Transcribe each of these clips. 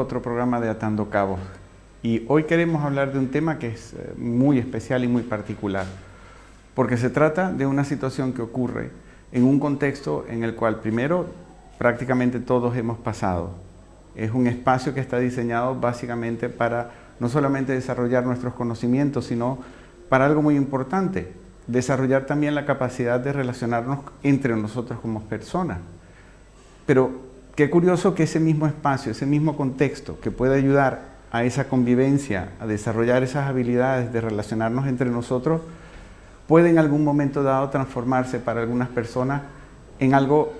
a otro programa de Atando Cabos. Y hoy queremos hablar de un tema que es muy especial y muy particular, porque se trata de una situación que ocurre en un contexto en el cual primero prácticamente todos hemos pasado. Es un espacio que está diseñado básicamente para no solamente desarrollar nuestros conocimientos, sino para algo muy importante, desarrollar también la capacidad de relacionarnos entre nosotros como personas. Pero qué curioso que ese mismo espacio, ese mismo contexto que puede ayudar a esa convivencia, a desarrollar esas habilidades de relacionarnos entre nosotros, puede en algún momento dado transformarse para algunas personas en algo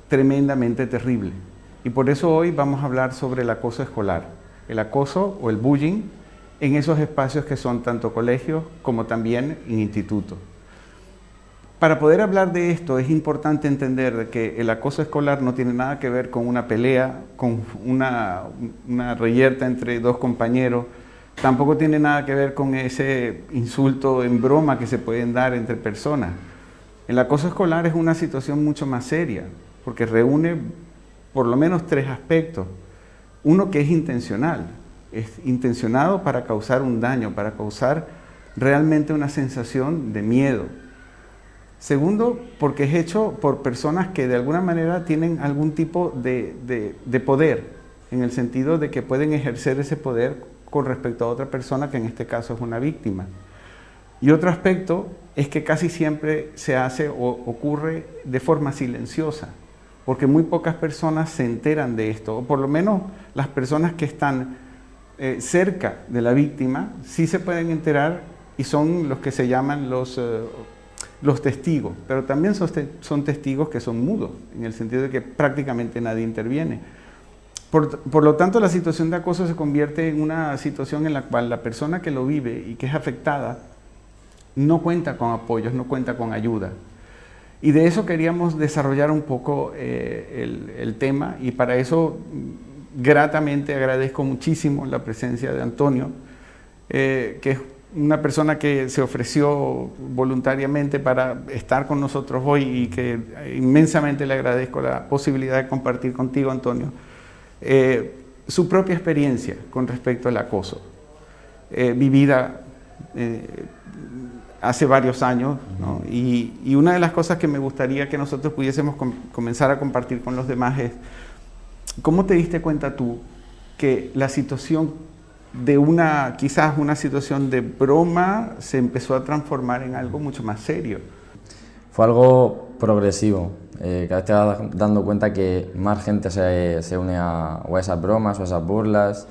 tremendamente terrible. Y por eso hoy vamos a hablar sobre el acoso escolar, el acoso o el bullying en esos espacios que son tanto colegios como también en institutos. Para poder hablar de esto es importante entender de que el acoso escolar no tiene nada que ver con una pelea, con una reyerta entre dos compañeros, tampoco tiene nada que ver con ese insulto en broma que se pueden dar entre personas. El acoso escolar es una situación mucho más seria, porque reúne por lo menos tres aspectos. Uno que es intencionado para causar un daño, para causar realmente una sensación de miedo. Segundo, porque es hecho por personas que de alguna manera tienen algún tipo de poder, en el sentido de que pueden ejercer ese poder con respecto a otra persona, que en este caso es una víctima. Y otro aspecto es que casi siempre se hace o ocurre de forma silenciosa, porque muy pocas personas se enteran de esto, o por lo menos las personas que están cerca de la víctima sí se pueden enterar y son los que se llaman los testigos, pero también son testigos que son mudos, en el sentido de que prácticamente nadie interviene. Por lo tanto, la situación de acoso se convierte en una situación en la cual la persona que lo vive y que es afectada no cuenta con apoyos, no cuenta con ayuda. Y de eso queríamos desarrollar un poco el tema, y para eso gratamente agradezco muchísimo la presencia de Antonio, que es una persona que se ofreció voluntariamente para estar con nosotros hoy y que inmensamente le agradezco la posibilidad de compartir contigo, Antonio, su propia experiencia con respecto al acoso, vivida hace varios años, ¿no? Y una de las cosas que me gustaría que nosotros pudiésemos comenzar a compartir con los demás es, ¿cómo te diste cuenta tú que la situación de quizás una situación de broma se empezó a transformar en algo mucho más serio? Fue algo progresivo. Cada vez te vas dando cuenta que más gente se une a esas bromas o a esas burlas,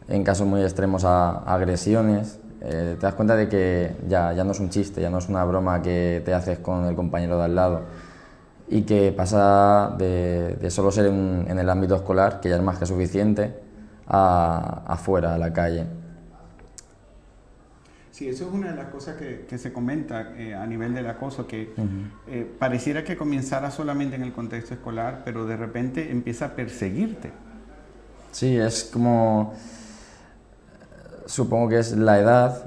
en casos muy extremos a agresiones. Te das cuenta de que ya no es un chiste, ya no es una broma que te haces con el compañero de al lado, y que pasa de solo ser en el ámbito escolar, que ya es más que suficiente, afuera, a la calle. Sí, eso es una de las cosas que se comenta a nivel del acoso, que pareciera que comenzara solamente en el contexto escolar, pero de repente empieza a perseguirte. Sí, es como... Supongo que es la edad,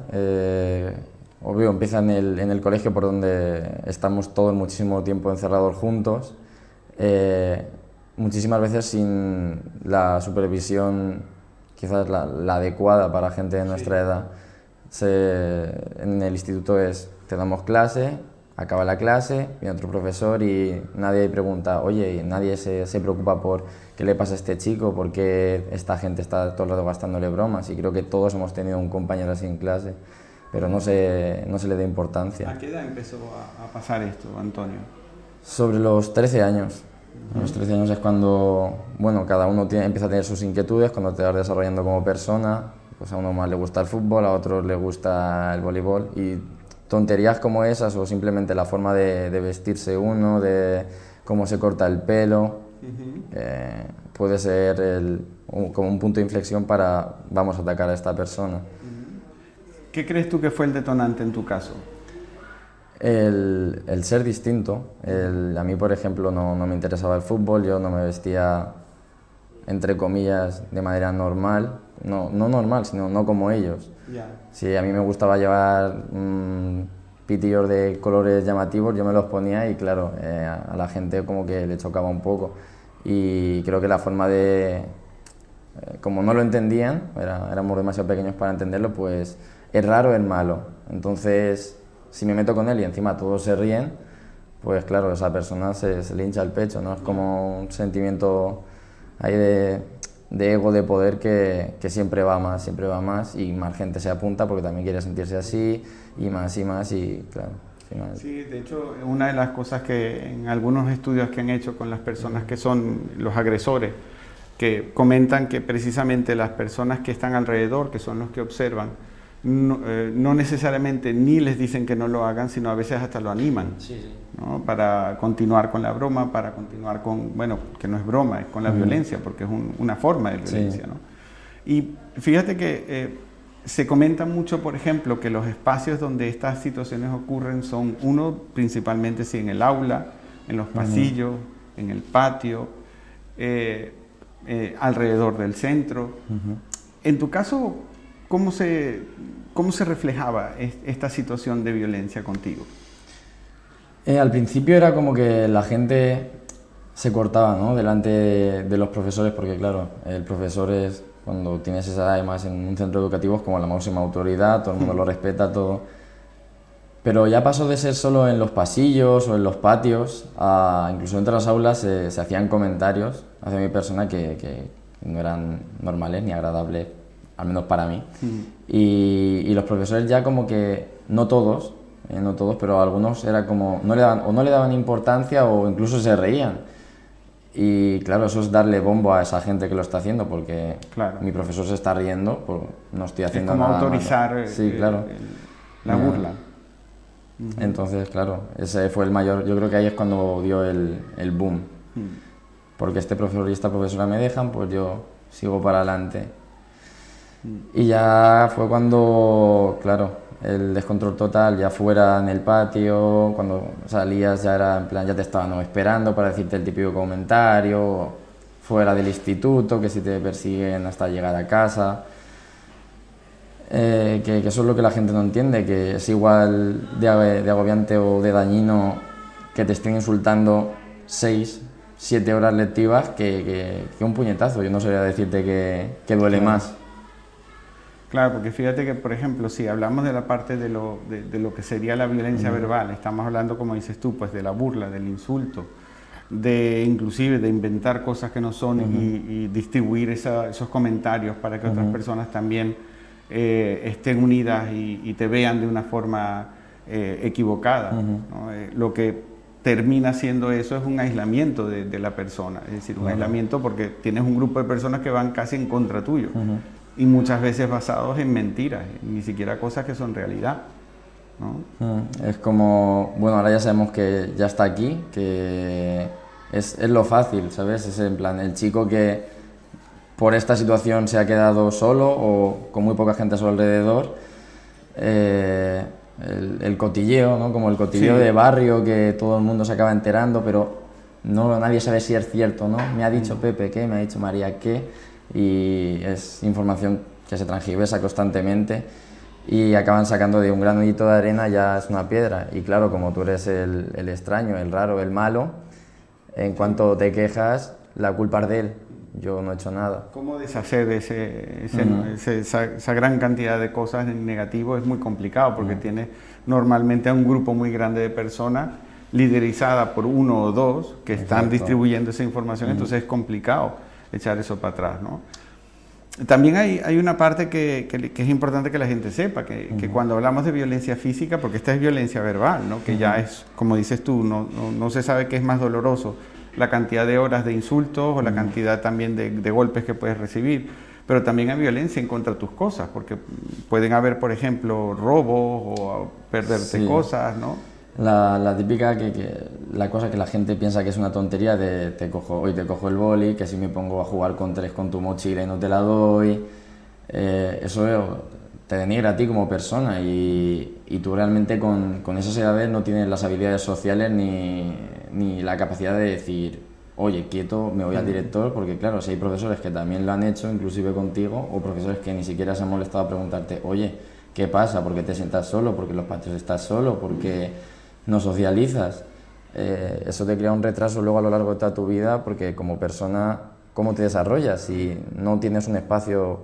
obvio, empieza en el colegio, por donde estamos todos muchísimo tiempo encerrados juntos, muchísimas veces sin la supervisión quizás la adecuada para gente de nuestra edad. En el instituto te damos clase, acaba la clase, viene otro profesor y nadie pregunta, oye, y nadie se preocupa por qué le pasa a este chico, por qué esta gente está todo el rato gastándole bromas, y creo que todos hemos tenido un compañero así en clase, pero no se le da importancia. ¿A qué edad empezó a pasar esto, Antonio? Sobre los 13 años. A los 13 años es cuando, bueno, cada uno empieza a tener sus inquietudes, cuando te vas desarrollando como persona. Pues a uno más le gusta el fútbol, a otros le gusta el voleibol, y tonterías como esas, o simplemente la forma de vestirse uno, de cómo se corta el pelo, puede ser como un punto de inflexión para vamos a atacar a esta persona. ¿Qué crees tú que fue el detonante en tu caso? El ser distinto. A mí, por ejemplo, no me interesaba el fútbol, yo no me vestía, entre comillas, de manera normal. No normal, sino no como ellos. Yeah. Si a mí me gustaba llevar pitillos de colores llamativos, yo me los ponía y claro, a la gente como que le chocaba un poco. Y creo que la forma de como no lo entendían, éramos demasiado pequeños para entenderlo, pues es raro, es malo. Entonces, si me meto con él y encima todos se ríen, pues claro, esa persona se le hincha el pecho, ¿no? Es como un sentimiento ahí de ego, de poder que siempre va más y más gente se apunta porque también quiere sentirse así y más y claro. Al final. Sí, de hecho, una de las cosas que en algunos estudios que han hecho con las personas que son los agresores, que comentan que precisamente las personas que están alrededor, que son los que observan, no necesariamente ni les dicen que no lo hagan, sino a veces hasta lo animan, Sí, sí. ¿no? Para continuar con la broma, para continuar con, bueno, que no es broma, es con la violencia, porque es una forma de violencia, Sí. ¿no? Y fíjate que se comenta mucho, por ejemplo, que los espacios donde estas situaciones ocurren son, uno, principalmente sí, en el aula, en los pasillos, en el patio, alrededor del centro. En tu caso, ¿cómo se reflejaba esta situación de violencia contigo? Al principio era como que la gente se cortaba, ¿no? Delante de los profesores, porque claro, el profesor es, cuando tienes esa edad, además en un centro educativo, es como la máxima autoridad, todo el mundo lo respeta, todo. Pero ya pasó de ser solo en los pasillos o en los patios, a incluso entre las aulas se hacían comentarios hacia mi persona que no eran normales ni agradables, al menos para mí. Y los profesores ya como que, no todos, pero algunos era como, no le daban importancia o incluso se reían. Y claro, eso es darle bombo a esa gente que lo está haciendo, porque claro, mi profesor se está riendo, pues no estoy haciendo nada. Es como autorizar sí, claro. La burla. Entonces, claro, ese fue el mayor, yo creo que ahí es cuando dio el boom. Porque este profesor y esta profesora me dejan, pues yo sigo para adelante. Y ya fue cuando, claro, el descontrol total, ya fuera en el patio, cuando salías ya era en plan, ya te estaban esperando para decirte el típico comentario, fuera del instituto, que si te persiguen hasta llegar a casa. Que eso es lo que la gente no entiende, que es igual de agobiante o de dañino que te estén insultando 6, 7 horas lectivas que un puñetazo. Yo no sabría decirte que duele más. Claro, porque fíjate que, por ejemplo, si hablamos de la parte de lo que sería la violencia verbal, estamos hablando, como dices tú, pues de la burla, del insulto, de inclusive de inventar cosas que no son y distribuir esos comentarios para que otras personas también estén unidas y te vean de una forma equivocada, ¿no? Lo que termina siendo eso es un aislamiento de la persona, es decir, un aislamiento porque tienes un grupo de personas que van casi en contra tuyo. Y muchas veces basados en mentiras, ni siquiera cosas que son realidad, ¿no? Es como, bueno, ahora ya sabemos que ya está aquí, que es lo fácil, ¿sabes? Es en plan, el chico que por esta situación se ha quedado solo o con muy poca gente a su alrededor, el cotilleo, ¿no? Como el cotilleo de barrio que todo el mundo se acaba enterando, pero nadie sabe si es cierto, ¿no? Me ha dicho Pepe qué, me ha dicho María qué. Y es información que se transgiversa constantemente y acaban sacando de un granito de arena, ya es una piedra. Y claro, como tú eres el extraño, el raro, el malo, en cuanto te quejas, la culpa es de él. Yo no he hecho nada. ¿Cómo deshacer esa gran cantidad de cosas en negativo? Es muy complicado porque tienes normalmente a un grupo muy grande de personas liderizada por uno o dos que están distribuyendo esa información, entonces es complicado echar eso para atrás, ¿no? También hay una parte que es importante que la gente sepa, que cuando hablamos de violencia física, porque esta es violencia verbal, ¿no? Que ya es, como dices tú, no se sabe qué es más doloroso, la cantidad de horas de insultos o la cantidad también de golpes que puedes recibir, pero también hay violencia en contra de tus cosas, porque pueden haber, por ejemplo, robos o perderte cosas, ¿no? La típica, la cosa que la gente piensa que es una tontería de hoy te cojo el boli, que si me pongo a jugar con 3 con tu mochila y no te la doy, eso te denigra a ti como persona y tú realmente con esas edades no tienes las habilidades sociales ni la capacidad de decir, oye, quieto, me voy al director, porque claro, si hay profesores que también lo han hecho, inclusive contigo, o profesores que ni siquiera se han molestado a preguntarte, oye, ¿qué pasa? ¿Por qué te sientas solo? ¿Por qué en los patios estás solo? ¿Por qué no socializas? Eso te crea un retraso luego a lo largo de toda tu vida, porque como persona ¿cómo te desarrollas si no tienes un espacio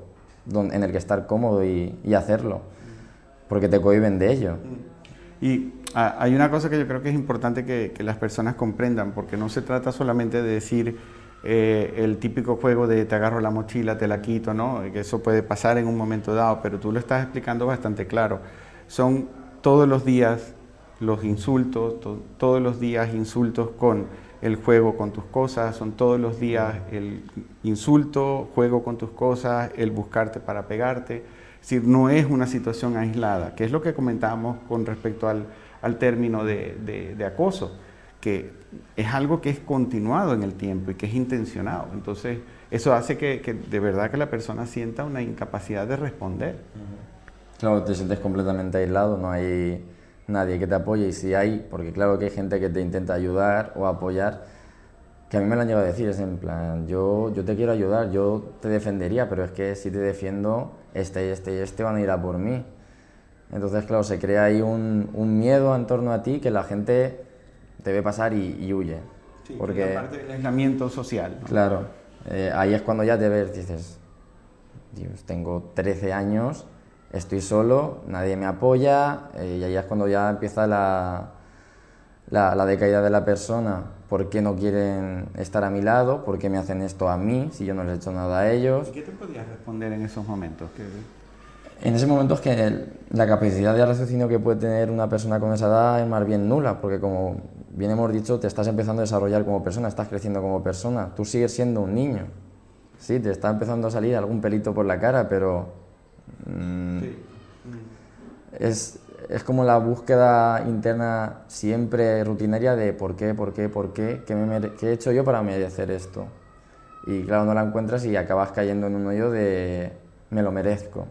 en el que estar cómodo y hacerlo? Porque te cohíben de ello. Y hay una cosa que yo creo que es importante que las personas comprendan, porque no se trata solamente de decir el típico juego de te agarro la mochila, te la quito, ¿no? Que eso puede pasar en un momento dado, pero tú lo estás explicando bastante claro. Son todos los días los insultos, todos los días insultos con el juego con tus cosas, son todos los días el insulto, juego con tus cosas, el buscarte para pegarte. Es decir, no es una situación aislada, que es lo que comentábamos con respecto al término de acoso, que es algo que es continuado en el tiempo y que es intencionado. Entonces, eso hace que de verdad que la persona sienta una incapacidad de responder. Claro, te sientes completamente aislado, no hay nadie que te apoye, y si hay, porque claro que hay gente que te intenta ayudar o apoyar, que a mí me lo han llegado a decir, es en plan, yo te quiero ayudar, yo te defendería, pero es que si te defiendo, este van a ir a por mí. Entonces, claro, se crea ahí un miedo en torno a ti que la gente te ve pasar y huye. Sí, porque la parte del aislamiento social, ¿no? Claro, ahí es cuando ya te ves, dices, Dios, tengo 13 años, estoy solo, nadie me apoya, y ahí es cuando ya empieza la decaída de la persona. ¿Por qué no quieren estar a mi lado? ¿Por qué me hacen esto a mí si yo no les he hecho nada a ellos? ¿Y qué te podías responder en esos momentos? En ese momento es que la capacidad de raciocinio que puede tener una persona con esa edad es más bien nula, porque como bien hemos dicho, te estás empezando a desarrollar como persona, estás creciendo como persona, tú sigues siendo un niño. Sí, te está empezando a salir algún pelito por la cara, pero es como la búsqueda interna siempre rutinaria de por qué, qué he hecho yo para merecer esto. Y claro, no la encuentras y acabas cayendo en un hoyo de me lo merezco,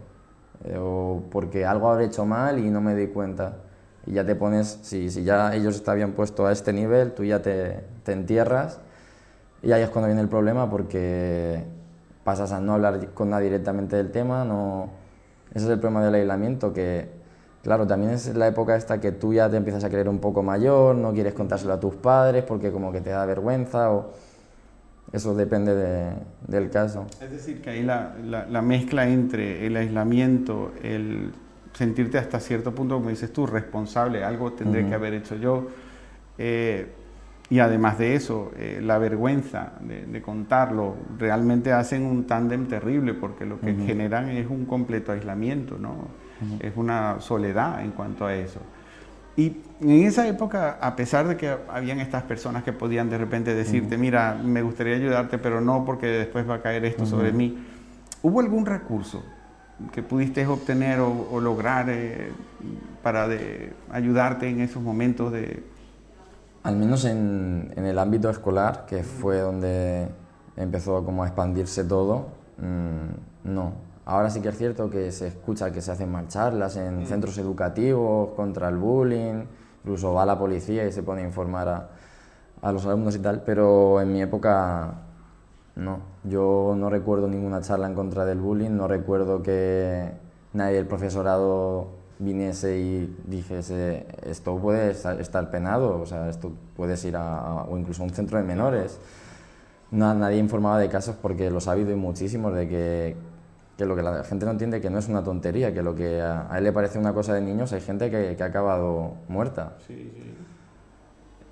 o porque algo habré hecho mal y no me doy cuenta. Y ya te pones, si ya ellos te habían puesto a este nivel, tú ya te entierras, y ahí es cuando viene el problema, porque pasas a no hablar con nadie directamente del tema. Ese es el problema del aislamiento, que claro, también es la época esta que tú ya te empiezas a creer un poco mayor, no quieres contárselo a tus padres porque como que te da vergüenza, o eso depende del caso. Es decir, que ahí la mezcla entre el aislamiento, el sentirte hasta cierto punto, como dices tú, responsable, algo tendré que haber hecho yo, y además de eso, la vergüenza de contarlo, realmente hacen un tándem terrible, porque lo que generan es un completo aislamiento, ¿no? Es una soledad en cuanto a eso. Y en esa época, a pesar de que habían estas personas que podían de repente decirte, mira, me gustaría ayudarte, pero no porque después va a caer esto sobre mí, ¿hubo algún recurso que pudiste obtener o lograr para ayudarte en esos momentos de...? Al menos en el ámbito escolar, que fue donde empezó como a expandirse todo, no. Ahora sí que es cierto que se escucha que se hacen más charlas en centros educativos contra el bullying, incluso va la policía y se pone a informar a los alumnos y tal, pero en mi época no. Yo no recuerdo ninguna charla en contra del bullying, no recuerdo que nadie del profesorado viniese y dijese esto puede estar penado, o sea, esto puedes ir o incluso a un centro de menores. Nadie informaba de casos, porque los ha habido y muchísimos, de que lo que la gente no entiende, que no es una tontería, que lo que a él le parece una cosa de niños, hay gente que ha acabado muerta. Sí, sí.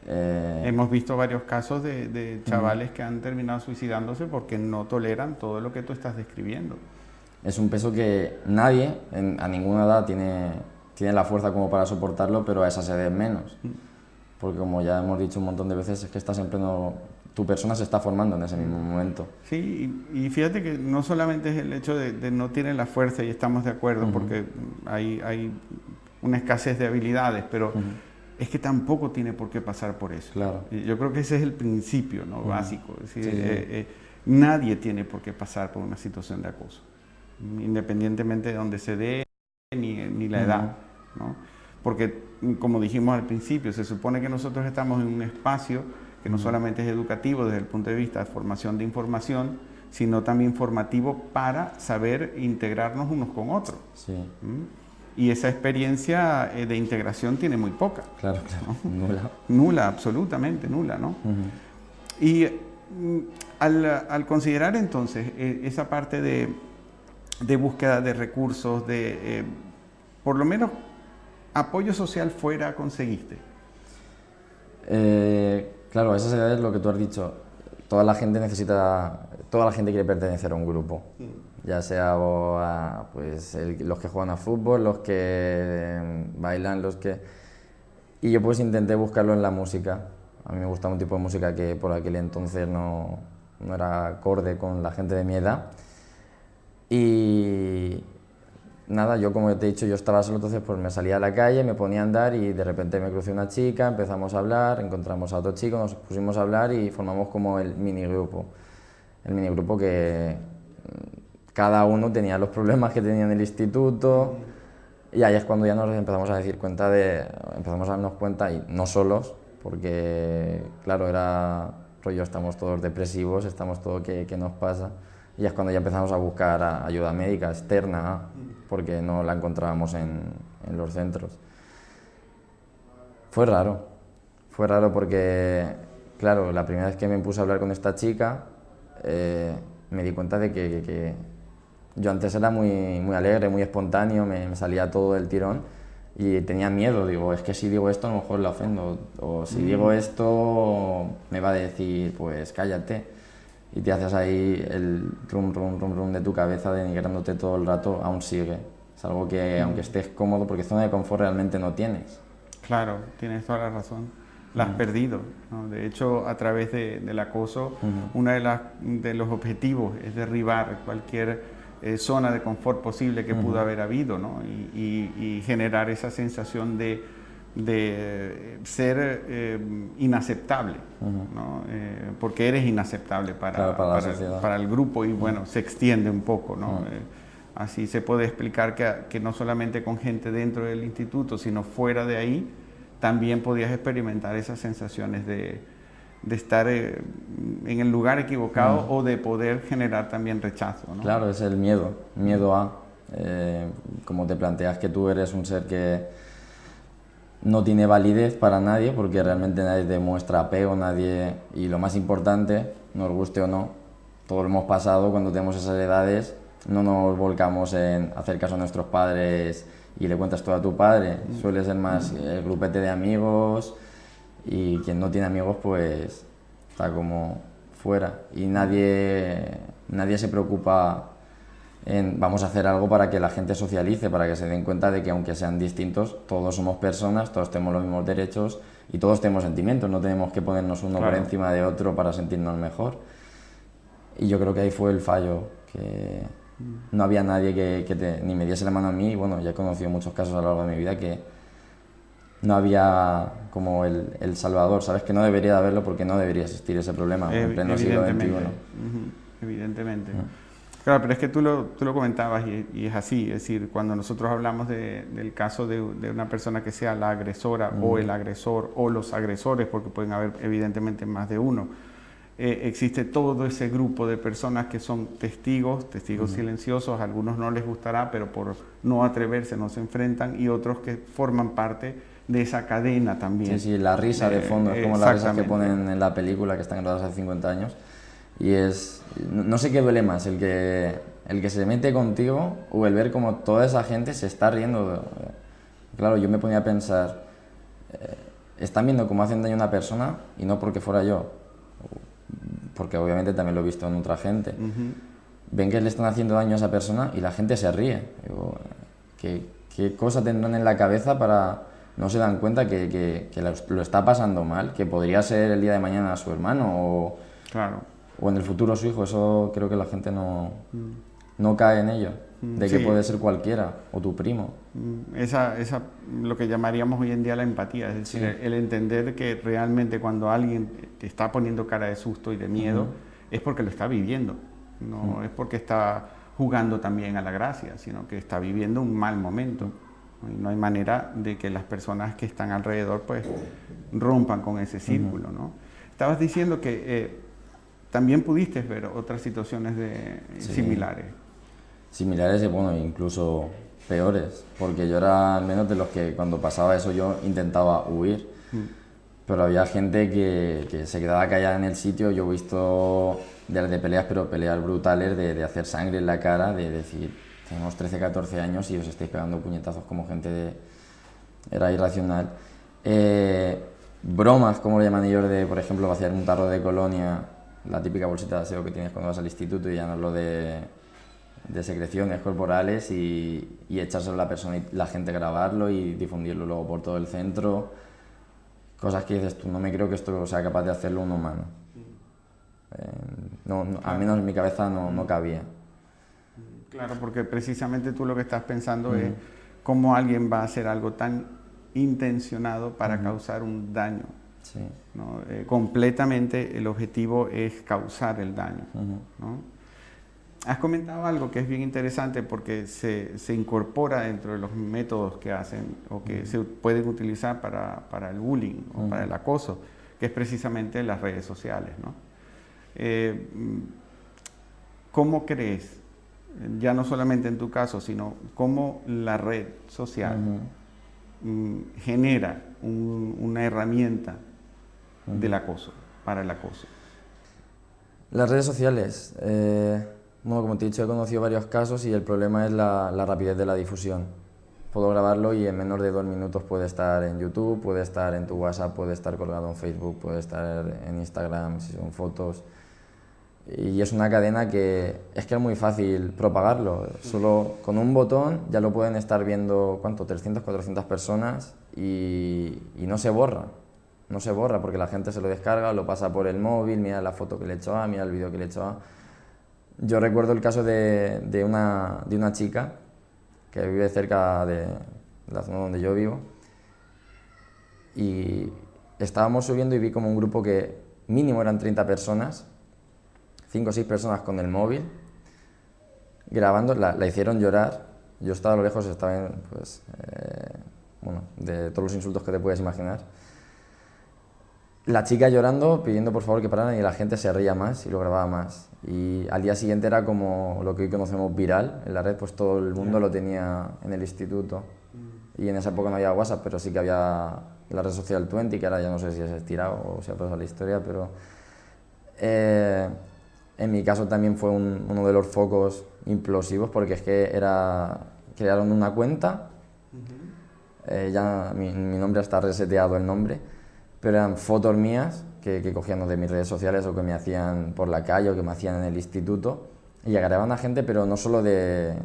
Hemos visto varios casos de chavales que han terminado suicidándose porque no toleran todo lo que tú estás describiendo. Es un peso que nadie, a ninguna edad, tiene la fuerza como para soportarlo, pero a esas edades menos. Porque como ya hemos dicho un montón de veces, es que estás en pleno... Tu persona se está formando en ese mismo momento. Sí, y fíjate que no solamente es el hecho de no tienen la fuerza, y estamos de acuerdo, porque hay una escasez de habilidades, pero es que tampoco tiene por qué pasar por eso. Claro. Y yo creo que ese es el principio, ¿no? Básico. Es decir, nadie tiene por qué pasar por una situación de acoso, independientemente de donde se dé ni la edad, ¿no? Porque, como dijimos al principio, se supone que nosotros estamos en un espacio que no solamente es educativo desde el punto de vista de formación de información, sino también formativo para saber integrarnos unos con otros. Sí. Y esa experiencia de integración tiene muy poca. Claro, ¿no? Nula. Nula, absolutamente nula, ¿no? Y Al considerar entonces esa parte de búsqueda de recursos, por lo menos apoyo social fuera conseguiste. Claro, eso es lo que tú has dicho. Toda la gente quiere pertenecer a un grupo, ya sea pues, los que juegan a fútbol, los que bailan, Y yo pues intenté buscarlo en la música. A mí me gustaba un tipo de música que por aquel entonces no era acorde con la gente de mi edad. Y nada, yo como te he dicho, yo estaba solo, entonces pues me salía a la calle, me ponía a andar y de repente me crucé una chica, empezamos a hablar, encontramos a otro chico, nos pusimos a hablar y formamos como el minigrupo. El minigrupo que cada uno tenía los problemas que tenía en el instituto y ahí es cuando ya nos empezamos a empezamos a darnos cuenta, y no solos, porque claro, era rollo, estamos todos depresivos, estamos todos, ¿qué nos pasa? Y es cuando ya empezamos a buscar ayuda médica externa, porque no la encontrábamos en los centros. Fue raro porque, claro, la primera vez que me puse a hablar con esta chica, me di cuenta de que yo antes era muy, muy alegre, muy espontáneo, me salía todo del tirón y tenía miedo, digo, es que si digo esto a lo mejor la ofendo, o si digo esto me va a decir, pues cállate. Y te haces ahí el rum de tu cabeza denigrándote todo el rato, aún sigue. Es algo que, aunque estés cómodo, porque zona de confort realmente no tienes. Claro, tienes toda la razón. La has perdido, ¿no? De hecho, a través del acoso, uno de los objetivos es derribar cualquier zona de confort posible que pudo haber habido, ¿no? Y generar esa sensación de ser inaceptable, ¿no? Porque eres inaceptable para el grupo y bueno, se extiende un poco, ¿no? Así se puede explicar que no solamente con gente dentro del instituto, sino fuera de ahí, también podías experimentar esas sensaciones de estar en el lugar equivocado o de poder generar también rechazo, ¿no? Claro, es el miedo a, como te planteas que tú eres un ser que no tiene validez para nadie, porque realmente nadie te muestra apego, nadie, y lo más importante, nos guste o no, todos lo hemos pasado cuando tenemos esas edades, no nos volcamos en hacer caso a nuestros padres y le cuentas todo a tu padre, suele ser más el grupete de amigos, y quien no tiene amigos pues está como fuera, y nadie se preocupa en vamos a hacer algo para que la gente socialice, para que se den cuenta de que aunque sean distintos, todos somos personas, todos tenemos los mismos derechos y todos tenemos sentimientos, no tenemos que ponernos uno por encima de otro para sentirnos mejor. Y yo creo que ahí fue el fallo, que no había nadie que ni me diese la mano a mí, y bueno, ya he conocido muchos casos a lo largo de mi vida que no había como el salvador, sabes que no debería de haberlo porque no debería existir ese problema en pleno siglo XXI. Evidentemente. Claro, pero es que tú lo comentabas y es así, es decir, cuando nosotros hablamos del caso de una persona que sea la agresora o el agresor o los agresores, porque pueden haber evidentemente más de uno, existe todo ese grupo de personas que son testigos silenciosos, a algunos no les gustará, pero por no atreverse no se enfrentan, y otros que forman parte de esa cadena también. Sí, la risa de fondo, es como las risas que ponen en la película que están grabadas hace 50 años. Y no sé qué duele más, el que se mete contigo o el ver como toda esa gente se está riendo. Claro, yo me ponía a pensar, están viendo cómo hacen daño a una persona y no porque fuera yo, porque obviamente también lo he visto en otra gente. Ven que le están haciendo daño a esa persona y la gente se ríe. Digo, ¿qué cosa tendrán en la cabeza para no se dan cuenta que lo está pasando mal, que podría ser el día de mañana su hermano o en el futuro su hijo? Eso creo que la gente no cae en ello, de que puede ser cualquiera, o tu primo. Lo que llamaríamos hoy en día la empatía, es decir, el entender que realmente cuando alguien te está poniendo cara de susto y de miedo, es porque lo está viviendo, no es porque está jugando también a la gracia, sino que está viviendo un mal momento. Y no hay manera de que las personas que están alrededor pues rompan con ese círculo, ¿no? Estabas diciendo que también pudiste ver otras situaciones similares. Similares y bueno, incluso peores, porque yo era al menos de los que cuando pasaba eso yo intentaba huir. pero había gente que se quedaba callada en el sitio. Yo he visto de peleas, pero peleas brutales, de hacer sangre en la cara, de decir, tenemos 13, 14 años y os estáis pegando puñetazos como gente Era irracional. Bromas, como lo llaman ellos, de, por ejemplo, vaciar un tarro de colonia, la típica bolsita de aseo que tienes cuando vas al instituto, y llenarlo de secreciones corporales y echárselo a la persona y la gente grabarlo y difundirlo luego por todo el centro. Cosas que dices tú, no me creo que esto sea capaz de hacerlo un humano. Al menos en mi cabeza no cabía. Claro, porque precisamente tú lo que estás pensando es cómo alguien va a hacer algo tan intencionado para causar un daño. Sí. ¿No? Completamente el objetivo es causar el daño. ¿No? Has comentado algo que es bien interesante porque se incorpora dentro de los métodos que hacen o que se pueden utilizar para el bullying o para el acoso, que es precisamente las redes sociales, ¿no? ¿Cómo crees, ya no solamente en tu caso, sino cómo la red social genera una herramienta del acoso, para el acoso? Las redes sociales, bueno, como te he dicho, he conocido varios casos y el problema es la rapidez de la difusión. Puedo grabarlo y en menos de 2 minutos puede estar en YouTube, puede estar en tu WhatsApp, puede estar colgado en Facebook, puede estar en Instagram si son fotos. Y es una cadena que es muy fácil propagarlo. Solo con un botón ya lo pueden estar viendo, ¿cuánto? 300, 400 personas y no se borra. No se borra porque la gente se lo descarga, lo pasa por el móvil, mira la foto que le he hecho mira el vídeo que le he hecho Yo recuerdo el caso de una chica que vive cerca de la zona donde yo vivo y estábamos subiendo y vi como un grupo que mínimo eran 30 personas, 5 o 6 personas con el móvil, grabando, la hicieron llorar. Yo estaba a lo lejos, estaba de todos los insultos que te puedes imaginar. La chica llorando, pidiendo por favor que pararan y la gente se reía más y lo grababa más. Y al día siguiente era como lo que hoy conocemos viral en la red, pues todo el mundo lo tenía en el instituto. Y en esa época no había WhatsApp, pero sí que había la red social 20, que ahora ya no sé si se ha estirado o se ha pasado la historia, pero en mi caso también fue uno de los focos implosivos, porque es que crearon una cuenta, ya mi nombre está reseteado el nombre, pero eran fotos mías que cogían de mis redes sociales o que me hacían por la calle o que me hacían en el instituto y agarraban a gente, pero no solo de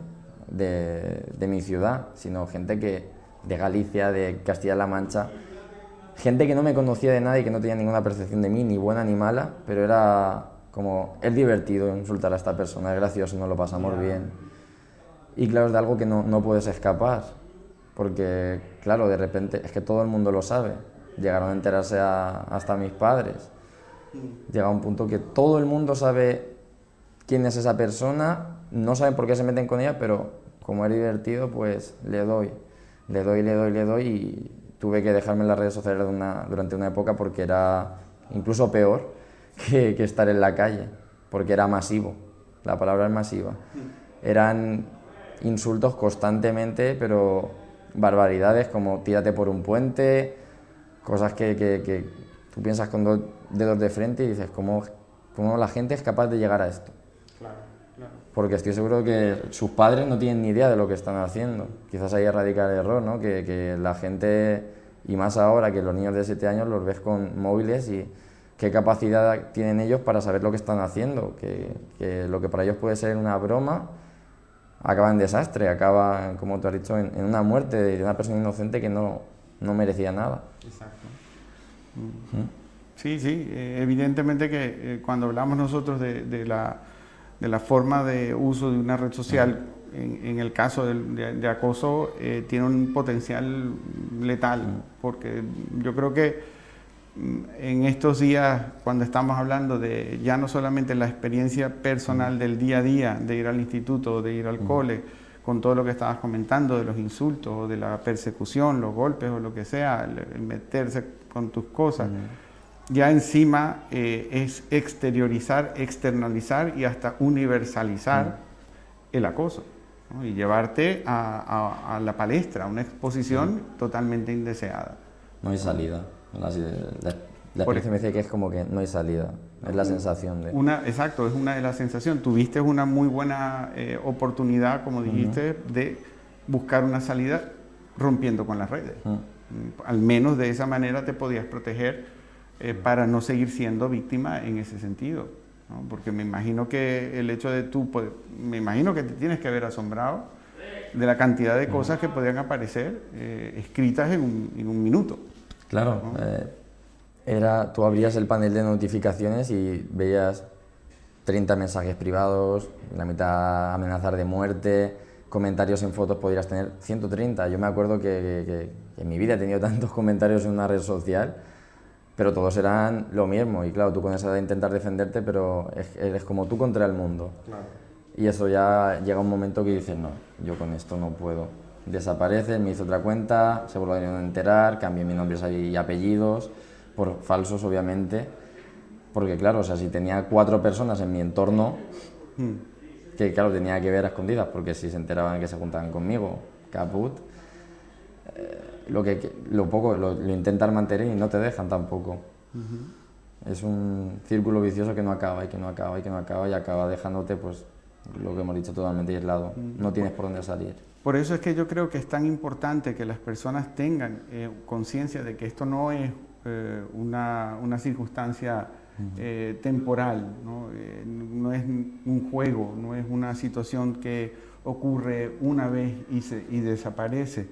mi ciudad, sino gente de Galicia, de Castilla-La Mancha, gente que no me conocía de nada y que no tenía ninguna percepción de mí, ni buena ni mala, pero era como, es divertido insultar a esta persona, es gracioso, nos lo pasamos bien. Y claro, es de algo que no puedes escapar, porque claro, de repente es que todo el mundo lo sabe. Llegaron a enterarse hasta mis padres. Llega un punto que todo el mundo sabe quién es esa persona, no saben por qué se meten con ella, pero como es divertido, pues le doy y tuve que dejarme en las redes sociales durante una época porque era incluso peor que estar en la calle, porque era masivo, la palabra es masiva. Eran insultos constantemente, pero barbaridades como tírate por un puente, cosas que tú piensas con 2 dedos de frente y dices, ¿cómo la gente es capaz de llegar a esto? Claro. Porque estoy seguro que sus padres no tienen ni idea de lo que están haciendo. Quizás ahí radica el error, ¿no? Que la gente, y más ahora que los niños de 7 años los ves con móviles y qué capacidad tienen ellos para saber lo que están haciendo, que lo que para ellos puede ser una broma acaba en desastre, acaba, como tú has dicho, en una muerte de una persona inocente que no merecía nada. Exacto. Sí, evidentemente que cuando hablamos nosotros de la forma de uso de una red social, en el caso de acoso, tiene un potencial letal, porque yo creo que en estos días, cuando estamos hablando de ya no solamente la experiencia personal del día a día, de ir al instituto, de ir al cole, con todo lo que estabas comentando, de los insultos, de la persecución, los golpes o lo que sea, el meterse con tus cosas, ya encima es exteriorizar, externalizar y hasta universalizar el acoso, ¿no? Y llevarte a la palestra, a una exposición totalmente indeseada, no hay salida. La experiencia me dice que es como que no hay salida, es la sensación de... Exacto, es una de las sensaciones. Tuviste una muy buena oportunidad, como dijiste, de buscar una salida rompiendo con las redes. Al menos de esa manera te podías proteger para no seguir siendo víctima en ese sentido, ¿no? Porque me imagino que el hecho de me imagino que te tienes que haber asombrado de la cantidad de cosas que podían aparecer escritas en un minuto. Claro, ¿no? Tú abrías el panel de notificaciones y veías 30 mensajes privados, la mitad amenazar de muerte, comentarios en fotos podrías tener 130. Yo me acuerdo que en mi vida he tenido tantos comentarios en una red social, pero todos eran lo mismo. Y claro, tú con esa de intentar defenderte, pero eres como tú contra el mundo. Claro. Y eso ya llega un momento que dices, no, yo con esto no puedo. Desaparece, me hice otra cuenta, se volvieron a enterar, cambié mis nombres y apellidos, por falsos obviamente, porque claro, o sea, si tenía 4 personas en mi entorno, que claro, tenía que ver a escondidas, porque si se enteraban que se juntaban conmigo, caput, lo intentan mantener y no te dejan tampoco. Es un círculo vicioso que no acaba y que no acaba y que no acaba y acaba dejándote, pues, lo que hemos dicho, totalmente aislado. No tienes por dónde salir. Por eso es que yo creo que es tan importante que las personas tengan conciencia de que esto no es una circunstancia temporal, ¿no? No es un juego, no es una situación que ocurre una vez y desaparece.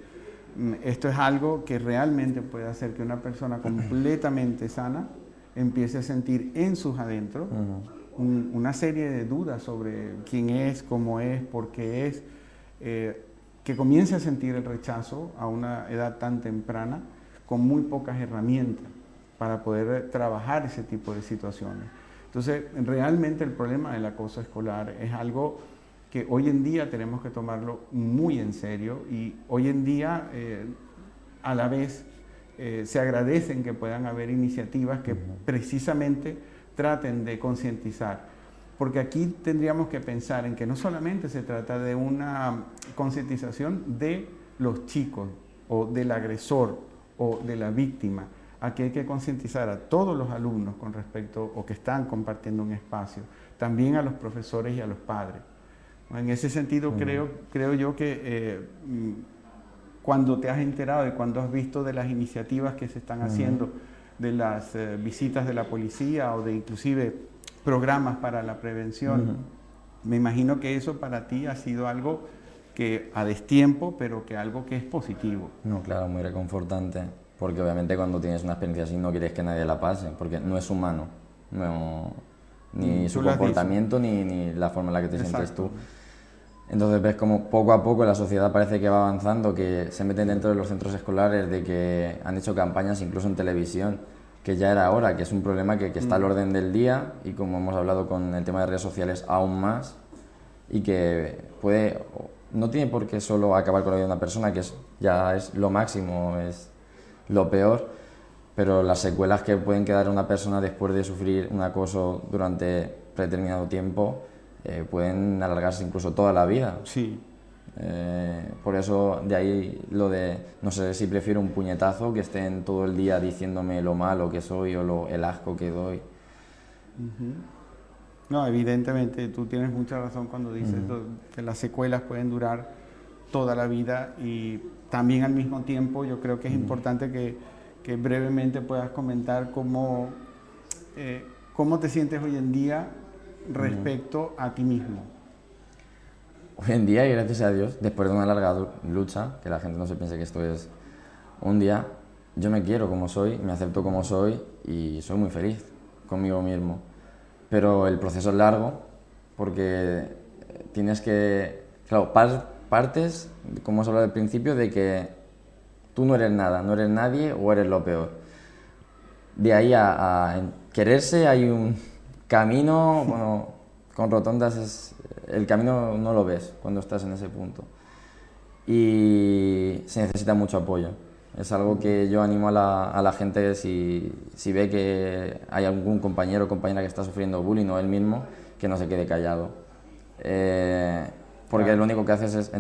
Esto es algo que realmente puede hacer que una persona completamente sana empiece a sentir en sus adentros una serie de dudas sobre quién es, cómo es, por qué es, que comience a sentir el rechazo a una edad tan temprana con muy pocas herramientas para poder trabajar ese tipo de situaciones. Entonces, realmente el problema del acoso escolar es algo que hoy en día tenemos que tomarlo muy en serio y hoy en día a la vez se agradecen que puedan haber iniciativas que precisamente traten de concientizar, porque aquí tendríamos que pensar en que no solamente se trata de una concientización de los chicos o del agresor o de la víctima. Aquí hay que concientizar a todos los alumnos con respecto o que están compartiendo un espacio, también a los profesores y a los padres. En ese sentido creo yo que cuando te has enterado y cuando has visto de las iniciativas que se están haciendo, de las visitas de la policía o de inclusive programas para la prevención, me imagino que eso para ti ha sido algo que a destiempo, pero que algo que es positivo. No, claro, muy reconfortante, porque obviamente cuando tienes una experiencia así no quieres que nadie la pase, porque no es humano, ni su comportamiento ni la forma en la que te sientes tú. Entonces ves como poco a poco la sociedad parece que va avanzando, que se meten dentro de los centros escolares, de que han hecho campañas incluso en televisión, que ya era hora, que es un problema que está al orden del día y como hemos hablado con el tema de redes sociales aún más, y que no tiene por qué solo acabar con la vida de una persona, que ya es lo máximo, es lo peor, pero las secuelas que pueden quedar en una persona después de sufrir un acoso durante determinado tiempo pueden alargarse incluso toda la vida. Sí. Por eso de ahí lo de, no sé si prefiero un puñetazo que estén todo el día diciéndome lo malo que soy o el asco que doy. No, evidentemente tú tienes mucha razón cuando dices que las secuelas pueden durar toda la vida y también al mismo tiempo yo creo que es importante que brevemente puedas comentar cómo te sientes hoy en día respecto a ti mismo. Hoy en día, y gracias a Dios, después de una larga lucha, que la gente no se piense que esto es un día, yo me quiero como soy, me acepto como soy y soy muy feliz conmigo mismo. Pero el proceso es largo porque tienes que... Claro, partes, como os hablaba al principio, de que tú no eres nada, no eres nadie o eres lo peor. De ahí a quererse hay un camino, bueno, con rotondas el camino no lo ves cuando estás en ese punto. Y se necesita mucho apoyo. Es algo que yo animo a la gente, si ve que hay algún compañero o compañera que está sufriendo bullying o él mismo, que no se quede callado. Porque lo único que haces es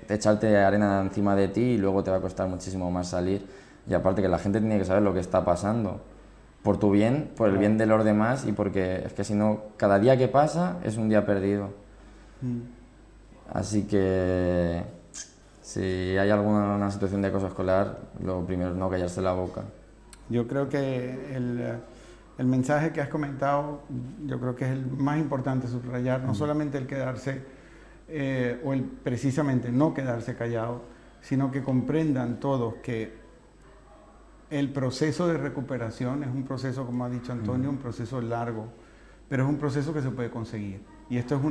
echarte arena encima de ti y luego te va a costar muchísimo más salir. Y aparte que la gente tiene que saber lo que está pasando, por tu bien, por el bien de los demás, y porque es que si no, cada día que pasa es un día perdido. Así que si hay alguna situación de acoso escolar, lo primero es no callarse la boca. Yo creo que el mensaje que has comentado, yo creo que es el más importante subrayar, no solamente el quedarse, o el precisamente no quedarse callado, sino que comprendan todos que el proceso de recuperación es un proceso, como ha dicho Antonio, un proceso largo, pero es un proceso que se puede conseguir. Y esto es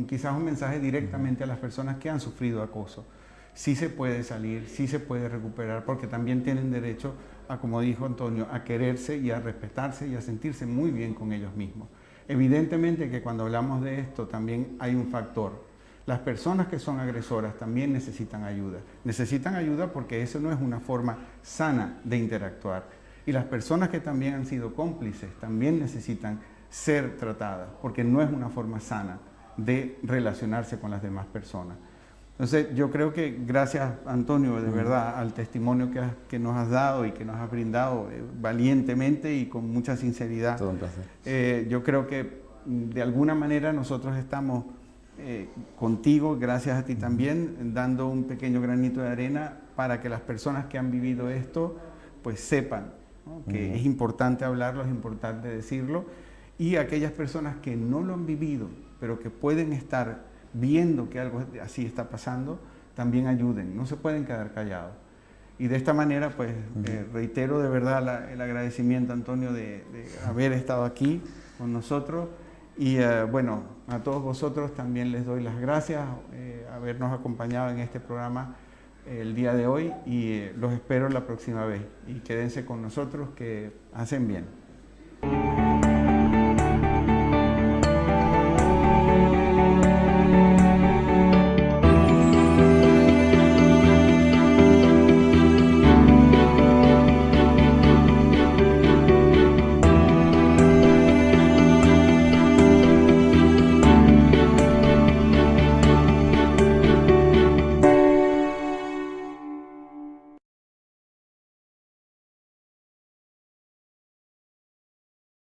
quizás un mensaje directamente a las personas que han sufrido acoso. Sí se puede salir, sí se puede recuperar, porque también tienen derecho a, como dijo Antonio, a quererse y a respetarse y a sentirse muy bien con ellos mismos. Evidentemente que cuando hablamos de esto también hay un factor. Las personas que son agresoras también necesitan ayuda. Necesitan ayuda porque eso no es una forma sana de interactuar. Y las personas que también han sido cómplices también necesitan ser tratadas porque no es una forma sana de relacionarse con las demás personas. Entonces yo creo que gracias, Antonio, de verdad, al testimonio que nos has dado y que nos has brindado valientemente y con mucha sinceridad. Todo un placer. Yo creo que de alguna manera nosotros estamos contigo, gracias a ti también, dando un pequeño granito de arena para que las personas que han vivido esto pues sepan, ¿no? Que es importante hablarlo, es importante decirlo, y aquellas personas que no lo han vivido pero que pueden estar viendo que algo así está pasando, también ayuden, no se pueden quedar callados. Y de esta manera pues reitero de verdad el agradecimiento, Antonio, de haber estado aquí con nosotros. Y bueno, a todos vosotros también les doy las gracias habernos acompañado en este programa el día de hoy y los espero la próxima vez. Y quédense con nosotros que hacen bien.